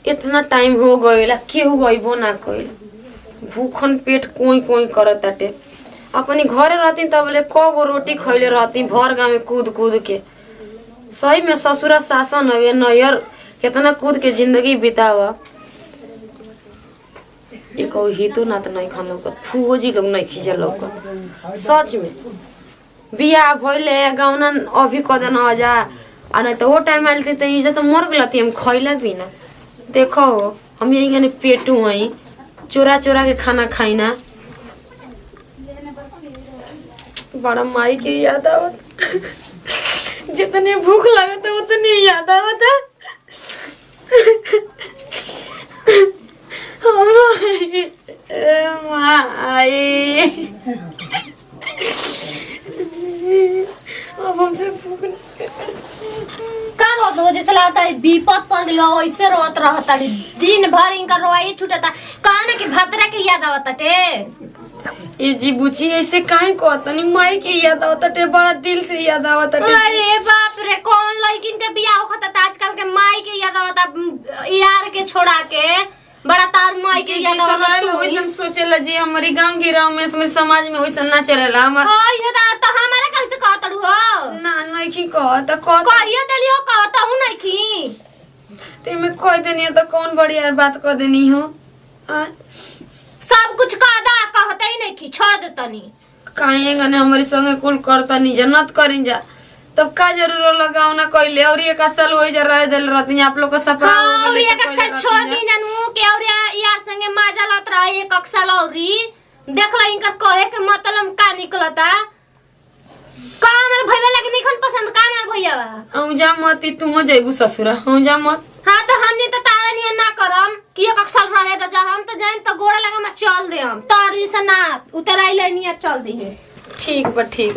इतना टाइम हो गईला केहू गईबो ना कइल। भूखन पेट कोई कोई करत ताटे। अपनी घरे रहती तब ले कगो रोटी खइले रहती भर गाँव में कूद कूद के। सही में ससुरा शासन हवे नैयर कितना कूद के जिंदगी बितावा। एक हितो ना तो नहीं खान लौकत फूजी लोग नहीं खींचे लौकत सच में। बियाह भइले गौना अभी कदन आ जा आ नहीं तो वो टाइम आयल तो इज्जत मर गलती हम खैला भी ना। देखो हम यही गने पेटू हई चोरा चोरा के खाना खाइना। बड़ा माई के याद आवत जितने भूख लगता उतनी याद आवत। माई अब हमसे भूख का रोज हो जैसे लगता है विपद पड़ गई वैसे रोत रहता दिन भर इनका रोवाई छूटता कहना कि भतरा के याद आवता टे। ये जी बुची ऐसे काहे कहतनी माई के याद आवता टे बड़ा दिल से याद आवता टे। अरे बाप रे कौन लड़किन के बियाह होता आजकल के माई के याद आवता यार के छोड़ा के बड़ा तार माई के याद आवता। तू वैसन सोचेला जी हमारी गांव गिराव में हमारे समाज में वैसन ना चलेला हम ओए तो हमारा कैसे कहतड़ू हो ना नहीं की कहत कहियो देलियो कहता हूं नहीं की ते में कह देनी तो कौन बड़ी यार बात कर देनी हो। सब कुछ कह दा कहते ही नहीं की छोड़ देतनी काहे गने हमारी संगे कुल करतनी जन्नत करिन जा तब का जरूर लगाव ना कइले और एक साल होई जा रह देल रहती आप लोग का सपना हो और एक साल छोड़ दी जानू के और यार संगे मजा लत रहा एक साल औरी देख ल इनका कहे के मतलब का निकलता का हमर भैया लगे निखन पसंद का हमर भैया बा औ जा मत तू हो जइबू ससुरा औ जा मत। हां तो हमनी तो तारा नियन ना करम कि एक साल रहे तो जा हम तो जान तो गोड़ा लगा में चल दे हम तारी से ना उतराई लेनिया चल दी ठीक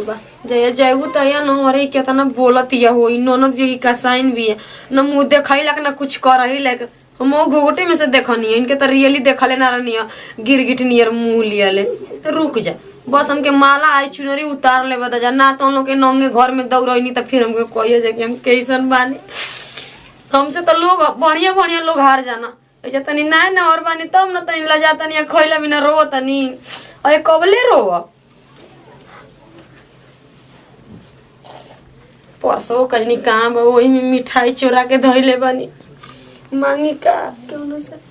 बा जया जयबू तया न अरे केतना बोलत या होई ननद भी का साइन भी है न मुंह देखाई लक न कुछ कर ही लक हम घोटे में से देखनी है इनके तो रियली देखले ना रहनी गिरगिट नियर मुंह लियाले तो रुक जा बस हमके माला आई चुनरी उतार ले बता जा ना तो लोग के नंगे घर में दौड़नी तो फिर हमको कहिए जा कि हम कैसन बानी। हमसे तो लोग बढ़िया बढ़िया लोग हार जाना ऐसा तनी ना और बानी तब न तनी लजा तनी खइला बिना रो तनी अरे कबले रो परसों कजनी काम वही में मिठाई चोरा के धइले बानी मांगी का कौनो से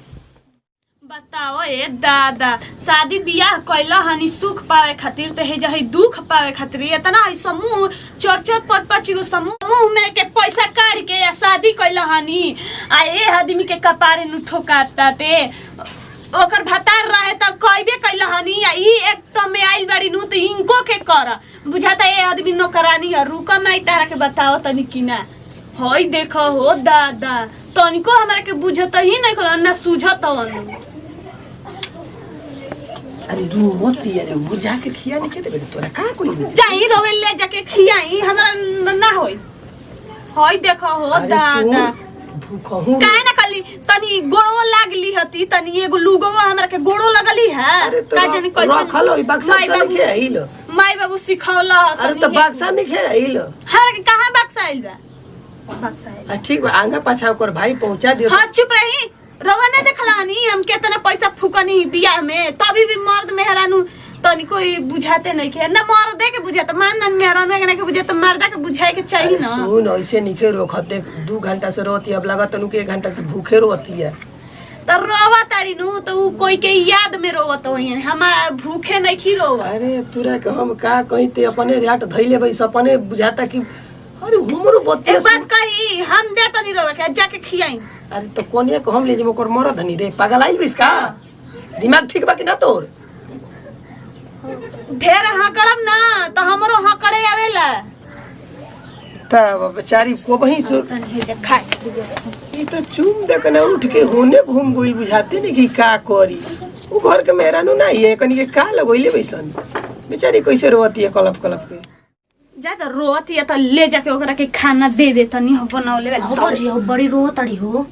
बताओ ए दादा शादी बियाह कैला हनी सुख पावे खातिर तो हे जही दुख पावे खातिर इतना है समूह चर पाँच गो समूह में के पैसा काट के या शादी कैला हनी आ ए आदमी के कपारे नु ठोकाताते ओकर भतार रहे त कइबे कैला हनी या ई एक तो में आइल बड़ी नु तो इनको के कर बुझाता ए आदमी नौकरानी है रुका मैं तारा के बताओ तनी कि ना होई देखो हो दादा तनिको हमरा के बुझत ही नहीं खला ना सुझत वन। अरे रू मोती अरे बुझा के खिया नहीं खेते बेटा तोरा का कोई जाई रोवे ले जाके खियाई हमरा ना होई होई देखो हो दादा भूखहू काहे ना कली तनी गोड़ो लागली हती तनी एगो लुगवा हमरा के गोड़ो लगली है का जाने कैसे रखल होई बक्सा नहीं के आइल माई बाबू सिखौला हसन। अरे तो बक्सा नहीं के आइल हमरा के कहां बक्सा आइल बा बक्सा आइल ठीक बा आंगा पाछा कर भाई पहुंचा दियो। हां चुप रही रवा ना देखलानी हम केतना पैसा फुकनी बियाह में तभी भी मर्द मेहरानू तनी कोई बुझाते नहीं के ना मर्द दे के बुझाते मान ना मेहरानू के बुझाते मर्दा के बुझाए के चाहिए ना। सुन ऐसे निके रोखते 2 घंटा से रोती अब लगा तनु के 1 घंटा से भूखे रोती है तो रोवा ताड़ी नु तो कोई के याद में रोवत होई हम भूखे नहीं खी रोवा। अरे तुरा के हम का कहीं ते अपने रात धइले भाई सपने बुझाता कि अरे हमरो बत्ती एक बात कही हम दे तनी रोवा के जाके खियाई। अरे तो कोने को हम ले जे मोकर मरद हनी रे पागल आई बिस का दिमाग ठीक बा कि ना तोर ढेर हकड़म ना तो हमरो हकड़े आवेला तब बेचारी को वही सो तनी हे जा खाए ई तो चूम दे के उठ के होने घूम गोइल बुझाते नहीं कि का करी वो घर के मेहरानू ना ये कनी के का लगोइले वैसन बेचारी कैसे रोती है कलप कलप के जा तो रोत या तो ले जाके ओकरा के खाना दे दे तनी हो बनावले हो जी हो बड़ी रोतड़ी हो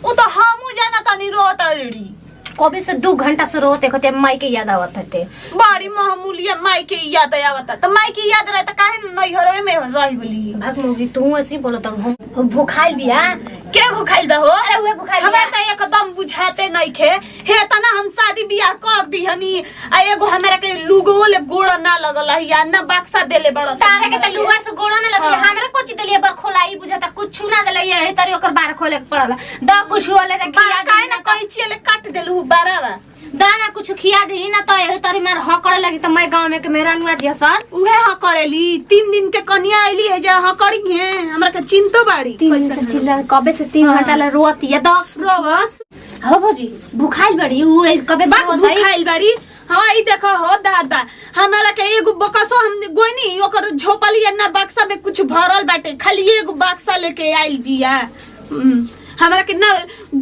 उ तो हमू जाना तनी रोतड़ी कबे से 2 घंटा से रोते कहते माई के याद आवत थे बड़ी मामूली माई के याद आवता तो माई के याद रहे तो काहे नहीं घरवे में रही बोली भाग मुगी तू ऐसी बोलो तो हम भूखाइल बिया के भुखाइल बा हो अरे उहे भुखाइल बा। हमार त एकदम बुझाते नहीं खे हे तना हम शादी बियाह कर दी हनी आ एगो हमरा के लुगो ले गोड़ ना लगल है या ना बक्सा देले बड़ तारे के त लुगा से गोड़ा ना लगी हमरा कोची देलिए बर खोलाई बुझाता कुछ ना देले यही तरी ओकर बार खोले के पड़ल द कुछ होले जे खिया काहे दी ना कहि छिए ले काट देलहु बारावा दाना कुछ खिया दी ना तो यही तरी मार हकड़े लगी त मैं गांव में के मेरा नुआ जसन उहे ह करेली 3 दिन के कन्या आइली है जा ह करी है हमरा के चिंतो बाड़ी 3 दिन से चिल्ला कबे से 3 घंटा ले रोती है द रोवस हो भौजी भुखाइल बड़ी उ कबे बात भुखाइल बाड़ी हाँ ई देखो हो दादा हमारा के एगो बक्सा हम गोइनी ओकर झोपली ना बक्सा में कुछ भरल बाटे खाली एगो बक्सा लेके आइल बिया हमरा के ना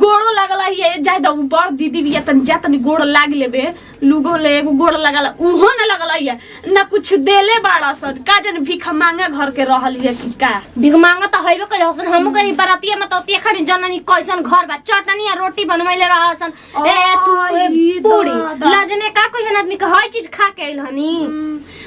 गोड़ो लागल है जाय द बड़ दीदी बिया तन जा तनी गोड़ लाग लेबे लुगो ले एगो गोड़ लागल उहो ना लगल है ना कुछ देले बाड़ा सन का जन भीख मांगा घर के रहल है कि का भीख मांगा त होइबे करे हसन हम करी बरातिया में त खानी जननी कैसन घर बा चटनी आ रोटी बनवैले रहसन पूरी लजने का कोई आदमी के हर चीज खा के आइल हनी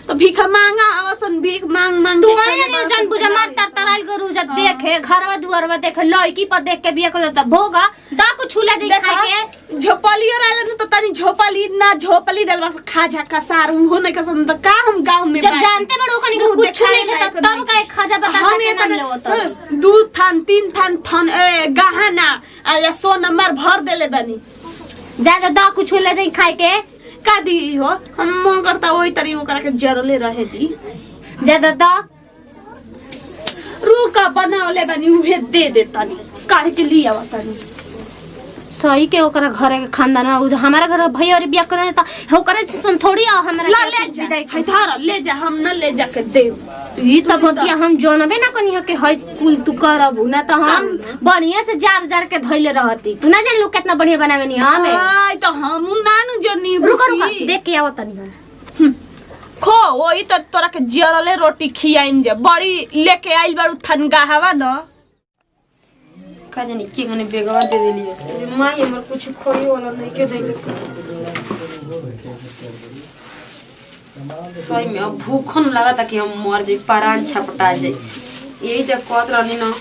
तो भीख मांगा आवसन भीख मांग मांग तू आने जन बुझा मार तरतराई गरु जा देखे घरवा दुआरवा देखे लड़की पर देख के बिया कर त भोगा दा कुछ छुला जे खाए के झोपली रहले न त तनी झोपली ना झोपली देलवा से खाजा का सार उहो नहीं कसन त का हम गांव में जब जानते बड़ो कनी कुछ नहीं देता तब का एक खाजा बता सके नाम लेवत 2 थान 3 थान गहना आ सोना मार भर देले बनी ज्यादा दा कुछ ले जाई खाए के का दी हो हम मन करता वही तरी ओकरा के जरले रहे दी ज्यादा दा रूका बनावले बनी उहे दे दे तनी काढ़ के लिया तनी सही के ओकरा घरे के खानदान में हमारा घर भैया और बियाह करे त ओकरे सन थोड़ी आ हमरा ला ले जा है धर ले जा हम न ले जा के दे ई त बतिया हम जानबे ना कनी के हाई स्कूल तू करबू ना त हम बढ़िया से जार जार के धइले रहती तू ना जान लोग कितना बढ़िया बनावे नी हमें हाय तो हम नानु जनी रुक देख के आवत तनी खो ओई त तोरा के जरले रोटी खियाइन जे बड़ी लेके आइल बारू थनगा हवा न का जानी के गने बेगवा दे देलियो से माई हमर कुछ खोई वाला नहीं के देले सही में अब भूखन लगा कि हम मर जाई परान छपटा जाई यही त कहत रहनी न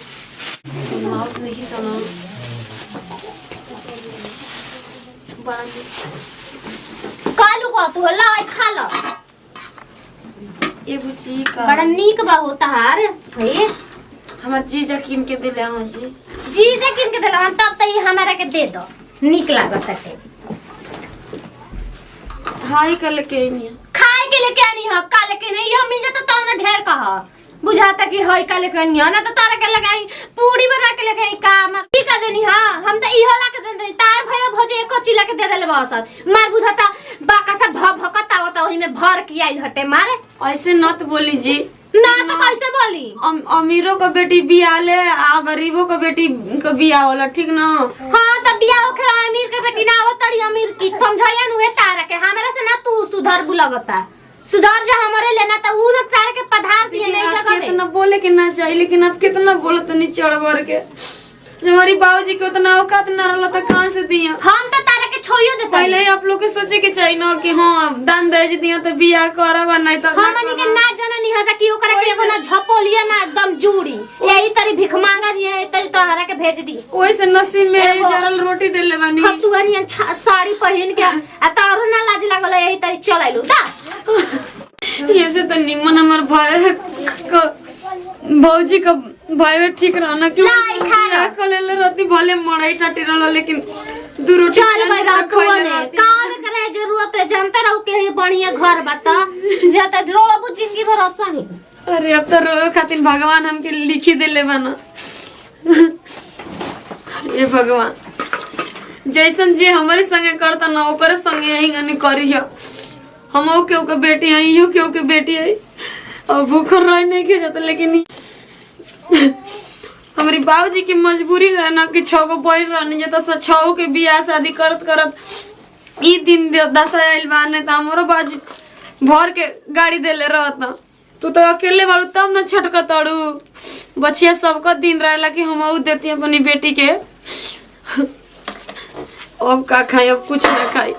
माउथ नहीं सना कालू को तू हल्ला है खा लो ए बुची का बड़ा नीक बा होता हार है हमर जीजा किन के दिले हां जी जी जे किन के देला तब त ई हमरा के दे दो नीक लागत है हाय कर के नहीं खाए के लेके आनी ह का लेके नहीं हम मिल जाता तो ना ढेर कहा बुझाता कि हई का लेके आनी ह ना तो तारा के लगाई पूरी बना के लेके आई काम की का देनी ह हम तो इहो ला के दे दे तार भैया भोजे एको चिला के दे देले बसत मार बुझाता बाका से भभकत आवत ओही में भर के आई हटे मारे ऐसे नत बोली जी ना तो कैसे बोली अमीरों का बेटी बियाले आ गरीबों का बेटी का बिया होला ठीक ना हां तब बिया होखे अमीर के बेटी ना हो तड़ी अमीर की समझाया नुए तारा के हमरा से ना तू सुधार बुलगता सुधार जा हमारे लेना तो उ न तारा के पधार दिए नहीं जगह में कितना बोले के ना चाहिए लेकिन अब कितना बोलत नहीं चढ़ बर के जब हमारी बाबूजी के उतना औकात ना रहला त कहां से दिया हम तो तारा के छोइयो देता पहले ही आप लोग के सोचे के चाहिए ना कि हां दान दहेज दिया तो बियाह करब नहीं तो हमनी के ना जननी हजा कि ओकरा के एगो ना झपोलिया ना एकदम जूड़ी यही तरी भिख मांगा दिए यही तरी तोहरा के भेज दी ओइ से नसीब में जरल रोटी देले बानी हम तू हनी साड़ी पहन के आ तारो ना लाज लागल यही तरी चलाइलु दा ये से तो निमन हमर भाई को भौजी का भाई ठीक रहना क्यों लाई खा लो। कलेले रहती भले मड़ाई टाटी रहला लेकिन दू रोटी चल भाई रखो ने काम करे जरूरत है जानते रहो के बढ़िया घर बता जत रोबू जिंदगी भर असही अरे अब तो रोए खातिर भगवान हमके लिखी देले बाना ये भगवान जैसन जे हमारे संगे करता ना ओकरे संगे यही गनी करियो हमो के ओके बेटी है इहो के ओके बेटी है और भूखर रह नहीं के जाता लेकिन हमारी बाबूजी की मजबूरी रहे ना कि 6 गो बहन रहने जाता से 6 के बियाह शादी करत करत ई दिन दशा आइल बाने त हमरो बाजी भर के गाड़ी देले रहता तू तो अकेले बारू तब ना छटक तड़ू बचिया सबका दिन रहेला कि हम ऊ देती अपनी बेटी के अब का खाई अब कुछ ना खाई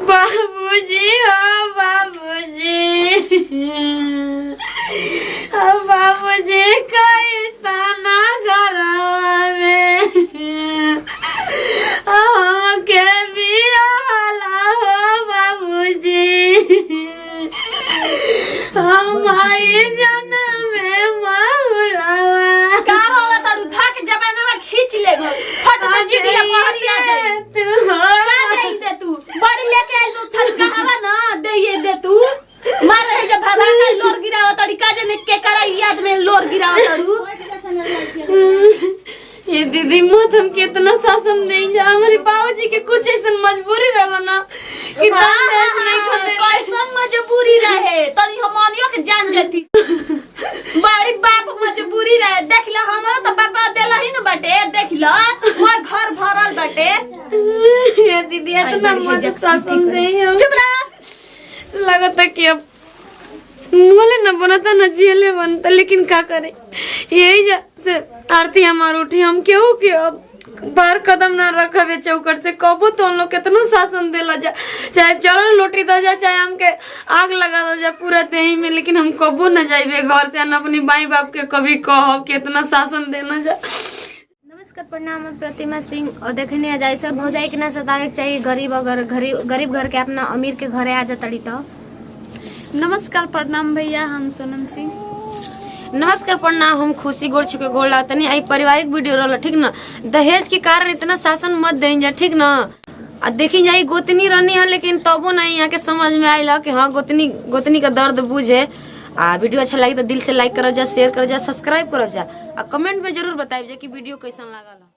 बाबू बाबूजी हो बाबूजी ओ बाबूजी कैसा ना घरवा में के बियाला हो बाबूजी हमारी जन्म में माहुरावा का होवा तारू धक जबानवा खींच ले फट में जिदिया पहरिया जाए तू का जाई दे तू बड़ी लेके आई तू थका हवा ना दे ये दे तू मार रहे जब भगा का लोर गिरावा तड़ी का जने के करा याद में लोर गिरावा तारू ये दीदी मत हम कितना शासन दे जा हमारे बाबूजी के कुछ ऐसा मजबूरी रहला ना कि दान दहेज नहीं खाते कैसन मजबूरी रहे तनी हमनियो के जान जती बड़ी बाप मजबूरी रहे देखला हमरा तो बाबा देला ही न बाटे देखला मोर घर भरल बाटे ये दीदी इतना मत शासन दे हम चुप रह लगता कि अब मोले न बनता न जियले बनता लेकिन का करे यही से आरती हमार उठी हम केहू के अब बार कदम ना रखबे चौकट से कबो तो हम लोग कितनो शासन देला जा चाहे चलो लोटी दो जा चाहे हमके आग लगा दो जा पूरा देही में लेकिन हम कबो न जाइबे घर से न अपनी माई बाप के कभी कहब कितना शासन देना जा। नमस्कार प्रणाम, मैं प्रतिमा सिंह और देखने जाए सर भौजाई के ना सतावे के चाहिए गरीब घर के अपना अमीर के घरे आ जातड़ी तो। नमस्कार प्रणाम भैया, हम सोनम सिंह। नमस्कार प्रणाम, हम खुशी गोड़ छुके गोड़ लागतनी आई पारिवारिक वीडियो रहल ठीक ना। दहेज के कारण इतना शासन मत दें जा ठीक ना। आ देखी जाई गोतनी रहनी है लेकिन तबो नहीं यहाँ के समझ में आइला कि हाँ गोतनी का दर्द बुझे। आ वीडियो अच्छा लगी तो दिल से लाइक करो जा, शेयर करो जा, सब्सक्राइब करो जा और कमेंट में जरूर बताइए कि वीडियो कैसा लागल।